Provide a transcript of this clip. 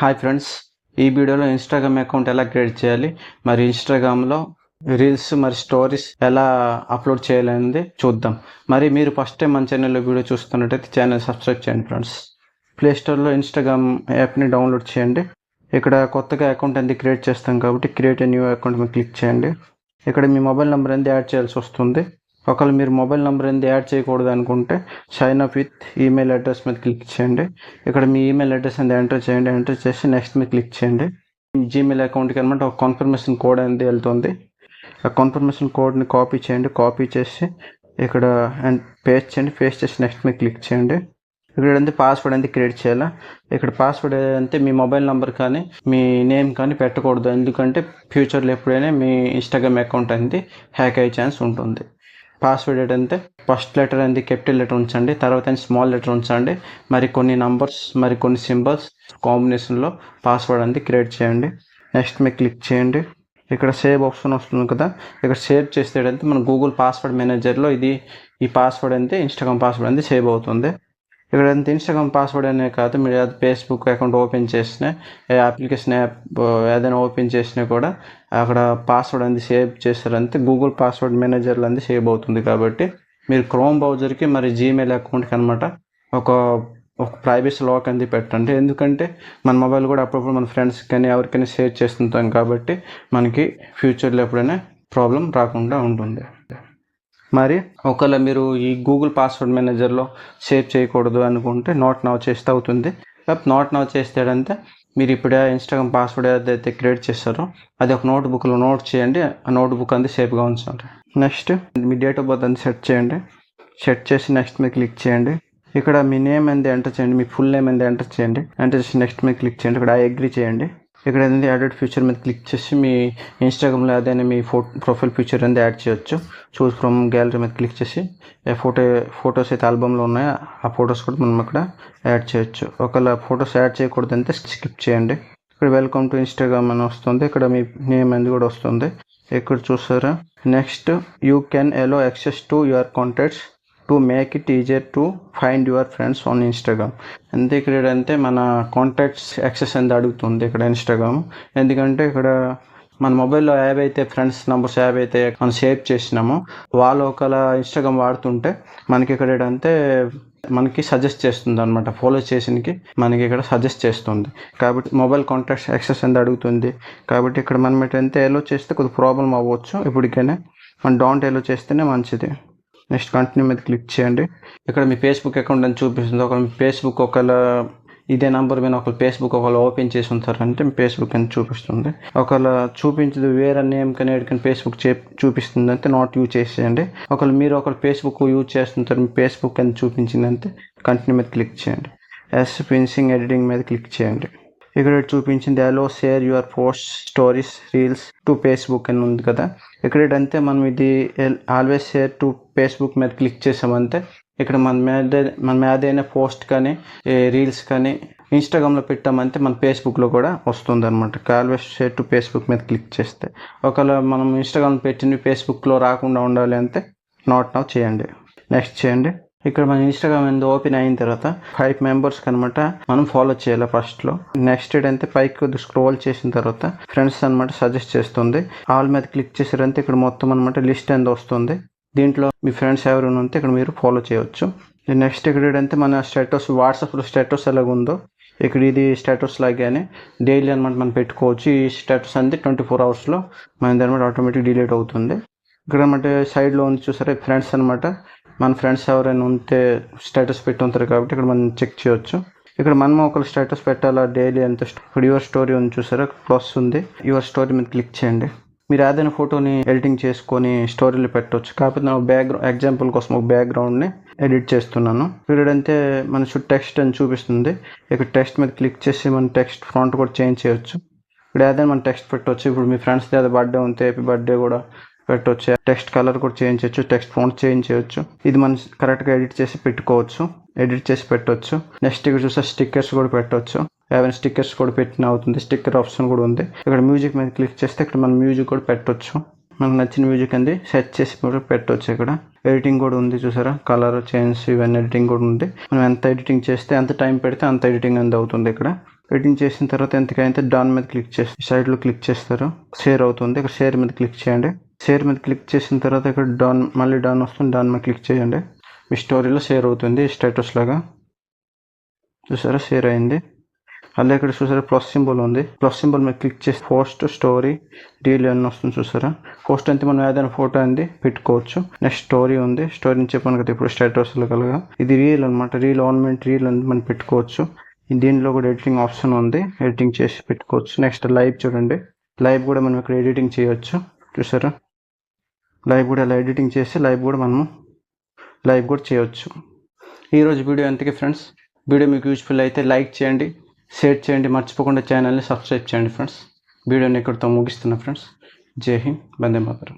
Hi friends, ఈ వీడియోలో Instagram account ఎలా క్రియేట్ చేయాలి, మరి ఇన్స్టాగ్రామ్లో రీల్స్ మరి స్టోరీస్ ఎలా అప్లోడ్ చేయాలనేది చూద్దాం. మరి మీరు ఫస్ట్ టైం మన ఛానల్లో వీడియో చూస్తున్నట్టయితే ఛానల్ సబ్స్క్రైబ్ చేయండి ఫ్రెండ్స్. ప్లేస్టోర్లో ఇన్స్టాగ్రామ్ యాప్ని డౌన్లోడ్ చేయండి. ఇక్కడ కొత్తగా అకౌంట్ అనేది క్రియేట్ చేస్తాం కాబట్టి క్రియేట్ న్యూ అకౌంట్ మీద క్లిక్ చేయండి. ఇక్కడ మీ మొబైల్ నెంబర్ అనేది యాడ్ చేయాల్సి వస్తుంది. ఒకవేళ మీరు మొబైల్ నెంబర్ అనేది యాడ్ చేయకూడదు అనుకుంటే sign up with email address మీద క్లిక్ చేయండి. ఇక్కడ మీ ఈమెయిల్ అడ్రస్ అనేది ఎంటర్ చేయండి. ఎంటర్ చేసి నెక్స్ట్ మీద క్లిక్ చేయండి. జీమెయిల్ అకౌంట్కి అనమాట ఒక కన్ఫర్మేషన్ కోడ్ అనేది వెళ్తుంది. ఆ కన్ఫర్మేషన్ కోడ్ని కాపీ చేయండి. కాపీ చేసి ఇక్కడ పేస్ట్ చేయండి. పేస్ట్ చేసి నెక్స్ట్ మీద క్లిక్ చేయండి. ఇక్కడ అంటే పాస్వర్డ్ అనేది క్రియేట్ చేయాలా. ఇక్కడ పాస్వర్డ్ అంటే మీ మొబైల్ నెంబర్ కానీ మీ నేమ్ కానీ పెట్టకూడదు. ఎందుకంటే ఫ్యూచర్లో ఎప్పుడైనా మీ ఇన్స్టాగ్రామ్ అకౌంట్ అనేది హ్యాక్ అయ్యే ఛాన్స్ ఉంటుంది. పాస్వర్డ్ ఏంటంటే ఫస్ట్ లెటర్ అనేది క్యాపిటల్ లెటర్ ఉంచండి, తర్వాత స్మాల్ లెటర్ ఉంచండి, మరి కొన్ని నంబర్స్ మరి కొన్ని సింబల్స్ కాంబినేషన్లో పాస్వర్డ్ అనేది క్రియేట్ చేయండి. నెక్స్ట్ మీద క్లిక్ చేయండి. ఇక్కడ సేవ్ ఆప్షన్ వస్తుంది కదా, ఇక్కడ సేవ్ చేసేటంటే మన గూగుల్ పాస్వర్డ్ మేనేజర్లో ఈ పాస్వర్డ్ అయితే ఇన్స్టాగ్రామ్ పాస్వర్డ్ అనేది సేవ్ అవుతుంది. ఇక్కడ ఇన్స్టాగ్రామ్ పాస్వర్డ్ అనే కాదు, మీరు ఫేస్బుక్ అకౌంట్ ఓపెన్ చేసిన అప్లికేషన్ యాప్ ఏదైనా ఓపెన్ చేసినా కూడా అక్కడ పాస్వర్డ్ అనేది సేవ్ చేస్తారంటే గూగుల్ పాస్వర్డ్ మేనేజర్లో అనేది సేవ్ అవుతుంది. కాబట్టి మీరు క్రోమ్ బ్రౌజర్కి మరి జీమెయిల్ అకౌంట్కి అనమాట ఒక ప్రైవసీ లాక్ అనేది పెట్టండి. ఎందుకంటే మన మొబైల్ కూడా అప్పుడప్పుడు మన ఫ్రెండ్స్కి కానీ ఎవరికైనా షేర్ చేస్తుంటాం కాబట్టి మనకి ఫ్యూచర్లో ఎప్పుడైనా ప్రాబ్లం రాకుండా ఉంటుంది. మరి ఒకవేళ మీరు ఈ గూగుల్ పాస్వర్డ్ మేనేజర్లో సేవ్ చేయకూడదు అనుకుంటే నాట్ నౌ చేస్తే అవుతుంది. నాట్ నౌ చేస్తేడంటే మీరు ఇప్పుడే ఇన్స్టాగ్రామ్ పాస్వర్డ్ ఏదైతే క్రియేట్ చేస్తారో అది ఒక నోట్బుక్లో నోట్ చేయండి. ఆ నోట్బుక్ అంతా సేఫ్గా ఉంచండి. Next me date of birth అంతా సెట్ చేయండి. సెట్ చేసి నెక్స్ట్ మీద క్లిక్ చేయండి. ఇక్కడ మీ నేమ్ అనేది ఎంటర్ చేయండి. మీ ఫుల్ నేమ్ అనేది ఎంటర్ చేయండి. ఎంటర్ చేసి నెక్స్ట్ మీద క్లిక్ చేయండి. ఇక్కడ అగ్రీ చేయండి. ఇక్కడ ఏంటంటే యాడెడ్ ఫ్యూచర్ మీద క్లిక్ చేసి మీ ఇన్స్టాగ్రామ్లో ఏదైనా మీ ప్రొఫైల్ పిక్చర్ అనేది యాడ్ చేయొచ్చు. చూస్ ఫ్రమ్ గ్యాలరీ మీద క్లిక్ చేసి ఫొటోస్ అయితే ఆల్బమ్లో ఉన్నాయో ఆ ఫొటోస్ కూడా మనం ఇక్కడ యాడ్ చేయొచ్చు. ఒకవేళ ఫొటోస్ యాడ్ చేయకూడదు అంటే స్కిప్ చేయండి. ఇక్కడ వెల్కమ్ టు ఇన్స్టాగ్రామ్ అని వస్తుంది. ఇక్కడ మీ నేమ్ అనేది కూడా వస్తుంది. ఇక్కడ చూసారా, next you can allow access to your contacts to make it easier to find your friends on Instagram. అంతే ఇక్కడ అంటే మన కాంటాక్ట్స్ యాక్సెస్ అనేది అడుగుతుంది ఇక్కడ ఇన్స్టాగ్రామ్. ఎందుకంటే ఇక్కడ మన మొబైల్లో ఏవైతే ఫ్రెండ్స్ నెంబర్స్ ఏవైతే మనం సేవ్ చేసినామో వాళ్ళు ఒకవేళ ఇన్స్టాగ్రామ్ వాడుతుంటే మనకి ఇక్కడ ఏంటంటే మనకి సజెస్ట్ చేస్తుంది అనమాట. ఫాలో చేసినకి మనకి ఇక్కడ సజెస్ట్ చేస్తుంది. కాబట్టి మొబైల్ కాంటాక్ట్స్ యాక్సెస్ అనేది అడుగుతుంది. కాబట్టి ఇక్కడ మనం ఏంటంటే ఎలో చేస్తే కొద్దిగా ప్రాబ్లం అవ్వచ్చు. ఇప్పటికైనా మనం డోంట్ ఎలో చేస్తేనే మంచిది. నెక్స్ట్ కంటిన్యూ మీద క్లిక్ చేయండి. ఇక్కడ మీ ఫేస్బుక్ అకౌంట్ అని చూపిస్తుంది. ఒకవేళ మీ ఫేస్బుక్ ఒకవేళ ఇదే నెంబర్ మీద ఒకవేళ ఫేస్బుక్ ఒకవేళ ఓపెన్ చేసి ఉంటారంటే మీ ఫేస్బుక్ అని చూపిస్తుంది. ఒకవేళ చూపించదు వేరే నేమ్ కానీ ఎక్కడికైనా ఫేస్బుక్ చూపిస్తుంది అంటే నాట్ యూజ్ చేసేయండి. ఒకవేళ మీరు ఒకవేళ ఫేస్బుక్ యూజ్ చేస్తుంటారు, మీ ఫేస్బుక్ అని చూపించిందంటే కంటిన్యూ మీద క్లిక్ చేయండి. ఎస్ ఫినిషింగ్ ఎడిటింగ్ మీద క్లిక్ చేయండి. ఇక్కడ చూపించింది allow share your post stories reels to Facebook అని ఉంది కదా. ఇక్కడంతే మనం ఇది ఆల్వేస్ షేర్ టు ఫేస్బుక్ మీద క్లిక్ చేసామంటే ఇక్కడ మన ఏదైనా పోస్ట్ కానీ రీల్స్ కానీ ఇన్స్టాగ్రామ్లో పెట్టామంటే మన ఫేస్బుక్లో కూడా వస్తుంది అనమాట. ఆల్వేస్ షేర్ టు ఫేస్బుక్ మీద క్లిక్ చేస్తే ఒకవేళ మనం ఇన్స్టాగ్రామ్ పెట్టిన ఫేస్బుక్లో రాకుండా ఉండాలి అంటే నాట్ నౌ చేయండి. నెక్స్ట్ చేయండి. ఇక్కడ మన ఇన్స్టాగ్రామ్ అనేది ఓపెన్ అయిన తర్వాత 5 మెంబర్స్కి అనమాట మనం ఫాలో చేయాలి ఫస్ట్లో. నెక్స్ట్ ఏంటంటే పైకి స్క్రోల్ చేసిన తర్వాత ఫ్రెండ్స్ అనమాట సజెస్ట్ చేస్తుంది. ఆల్ మీద క్లిక్ చేసారంటే ఇక్కడ మొత్తం అనమాట లిస్ట్ అనేది వస్తుంది. దీంట్లో మీ ఫ్రెండ్స్ ఎవరైనా ఉంటే ఇక్కడ మీరు ఫాలో చేయవచ్చు. నెక్స్ట్ ఇక్కడ ఏంటంటే మన స్టేటస్ వాట్సాప్లో స్టేటస్ ఎలాగుందో ఇక్కడ ఇది స్టేటస్ లాగానే డైలీ అనమాట మనం పెట్టుకోవచ్చు. ఈ స్టేటస్ అనేది 24 అవర్స్లో మన అనమాట ఆటోమేటిక్ డిలీట్ అవుతుంది. ఇక్కడ అనమాట సైడ్లో ఉంది చూసారా ఫ్రెండ్స్ అనమాట. మన ఫ్రెండ్స్ ఎవరైనా ఉంటే స్టేటస్ పెట్టి ఉంటారు కాబట్టి ఇక్కడ మనం చెక్ చేయొచ్చు. ఇక్కడ మనం ఒకరు స్టేటస్ పెట్టాలా డైలీ అంత. ఇక్కడ యువర్ స్టోరీ ఉంది చూసారా, ప్లస్ ఉంది. యువర్ స్టోరీ మీద క్లిక్ చేయండి. మీరు ఏదైనా ఫోటోని ఎడిటింగ్ చేసుకొని స్టోరీలో పెట్టవచ్చు. కాకపోతే నేను ఎగ్జాంపుల్ కోసం ఒక బ్యాక్గ్రౌండ్ని ఎడిట్ చేస్తున్నాను. ఇక్కడంతే మన టెక్స్ట్ అని చూపిస్తుంది. ఇక్కడ టెక్స్ట్ మీద క్లిక్ చేసి మన టెక్స్ట్ ఫ్రంట్ కూడా చేంజ్ చేయొచ్చు. ఇక్కడ ఏదైనా మన టెక్స్ట్ పెట్టవచ్చు. ఇప్పుడు మీ ఫ్రెండ్స్ ఏదైనా బర్త్డే ఉంటే హ్యాపీ బర్త్డే కూడా పెట్టవచ్చు. టెక్స్ట్ కలర్ కూడా చేంజ్ చేయొచ్చు. టెక్స్ట్ ఫాంట్ చేంజ్ చేయొచ్చు. ఇది మనం కరెక్ట్గా ఎడిట్ చేసి పెట్టుకోవచ్చు. ఎడిట్ చేసి పెట్టవచ్చు. నెక్స్ట్ ఇక్కడ చూస్తే స్టిక్కర్స్ కూడా పెట్టవచ్చు. ఏమైనా స్టిక్కర్స్ కూడా పెట్టిన అవుతుంది. స్టిక్కర్ ఆప్షన్ కూడా ఉంది. ఇక్కడ మ్యూజిక్ మీద క్లిక్ చేస్తే ఇక్కడ మనం మ్యూజిక్ కూడా పెట్టవచ్చు. మనకు నచ్చిన మ్యూజిక్ అనేది సెట్ చేసి కూడా పెట్టవచ్చు. ఇక్కడ ఎడిటింగ్ కూడా ఉంది చూసారా, కలర్ చేంజ్ ఇవన్నీ ఎడిటింగ్ కూడా ఉంది. మనం ఎంత ఎడిటింగ్ చేస్తే ఎంత టైం పెడితే అంత ఎడిటింగ్ అనేది అవుతుంది. ఇక్కడ ఎడిటింగ్ చేసిన తర్వాత ఎంతకైతే డన్ మీద క్లిక్ చేసి సైడ్లో క్లిక్ చేస్తారు, షేర్ అవుతుంది. ఇక్కడ షేర్ మీద క్లిక్ చేయండి. షేర్ మీద క్లిక్ చేసిన తర్వాత ఇక్కడ డన్, మళ్ళీ డన్ వస్తుంది. డన్ మీద క్లిక్ చేయండి. మీ స్టోరీలో షేర్ అవుతుంది స్టేటస్ లాగా. చూసారా, షేర్ అయింది. అలా ఇక్కడ చూసారా ప్లస్ సింబల్ ఉంది. ప్లస్ సింబల్ మీద క్లిక్ చేసి పోస్ట్, స్టోరీ, రీల్ అని వస్తుంది. చూసారా, పోస్ట్ అంటే మనం ఏదైనా ఫోటో అంది పెట్టుకోవచ్చు. నెక్స్ట్ స్టోరీ ఉంది. స్టోరీ నుంచి చెప్పాను కదా ఇప్పుడు స్టేటస్లో కలగా. ఇది రీల్ అనమాట. రీల్ 1 మినిట్ రీల్ అని మనం పెట్టుకోవచ్చు. దీనిలో కూడా ఎడిటింగ్ ఆప్షన్ ఉంది, ఎడిటింగ్ చేసి పెట్టుకోవచ్చు. నెక్స్ట్ లైవ్ చూడండి. లైవ్ కూడా మనం ఇక్కడ ఎడిటింగ్ చేయొచ్చు. చూసారా, లైవ్ కూడా ఇలా ఎడిటింగ్ చేసి లైవ్ కూడా చేయొచ్చు. ఈరోజు వీడియో అంతకే ఫ్రెండ్స్. వీడియో మీకు యూజ్ఫుల్ అయితే లైక్ చేయండి, షేర్ చేయండి, మర్చిపోకుండా ఛానల్ని సబ్స్క్రైబ్ చేయండి ఫ్రెండ్స్. వీడియోని ఇక్కడితో ముగిస్తున్నా ఫ్రెండ్స్. జై హింద్, వందే మాతరం.